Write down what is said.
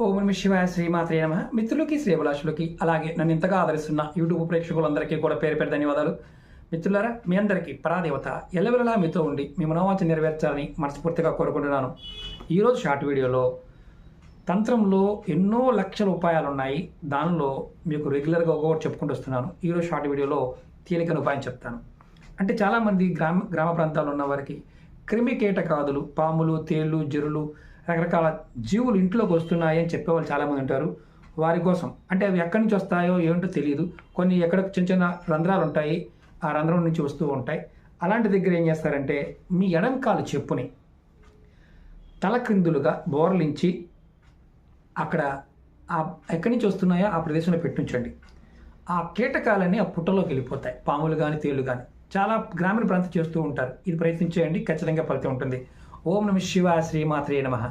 ఓం నమ శివాయ శ్రీమాత్రే నమ. మిత్రులకి శ్రీభిలాషులకి అలాగే నన్ను ఇంతగా ఆదరిస్తున్న యూట్యూబ్ ప్రేక్షకులందరికీ కూడా పేరు పేరు ధన్యవాదాలు. మిత్రులారా, మీ అందరికీ పరాదేవత ఎల్లవెల్లలా మీతో ఉండి మీ మనోవాంఛ నెరవేర్చాలని మనస్ఫూర్తిగా కోరుకుంటున్నాను. ఈరోజు షార్ట్ వీడియోలో తంత్రంలో ఎన్నో లక్షల ఉపాయాలు ఉన్నాయి. దానిలో మీకు రెగ్యులర్గా ఒక్కొక్కటి చెప్పుకుంటూ వస్తున్నాను. ఈరోజు షార్ట్ వీడియోలో తేలికైన ఉపాయం చెప్తాను. అంటే చాలామంది గ్రామ ప్రాంతాల్లో ఉన్న వారికి క్రిమి కీటకాదులు, పాములు, తేళ్ళు, జెరులు, రకరకాల జీవులు ఇంట్లోకి వస్తున్నాయి అని చెప్పేవాళ్ళు చాలామంది ఉంటారు. వారి కోసం అంటే అవి ఎక్కడి నుంచి వస్తాయో ఏంటో తెలియదు. కొన్ని ఎక్కడ చిన్న చిన్న రంధ్రాలు ఉంటాయి, ఆ రంధ్రం నుంచి వస్తూ ఉంటాయి. అలాంటి దగ్గర ఏం చేస్తారంటే మీ ఎడంకాలు చెప్పుని తల క్రిందులుగా బోర్లించి అక్కడ ఎక్కడి నుంచి వస్తున్నాయో ఆ ప్రదేశంలో పెట్టించండి. ఆ కీటకాలన్నీ ఆ పుట్టలోకి వెళ్ళిపోతాయి, పాములు కానీ తేళ్ళు కానీ. చాలా గ్రామీణ ప్రాంతం చేస్తూ ఉంటారు. ఇది ప్రయత్నించేయండి, ఖచ్చితంగా ఫలితం ఉంటుంది. ఓం నమ శివాయ శ్రీమాత్రే నమః.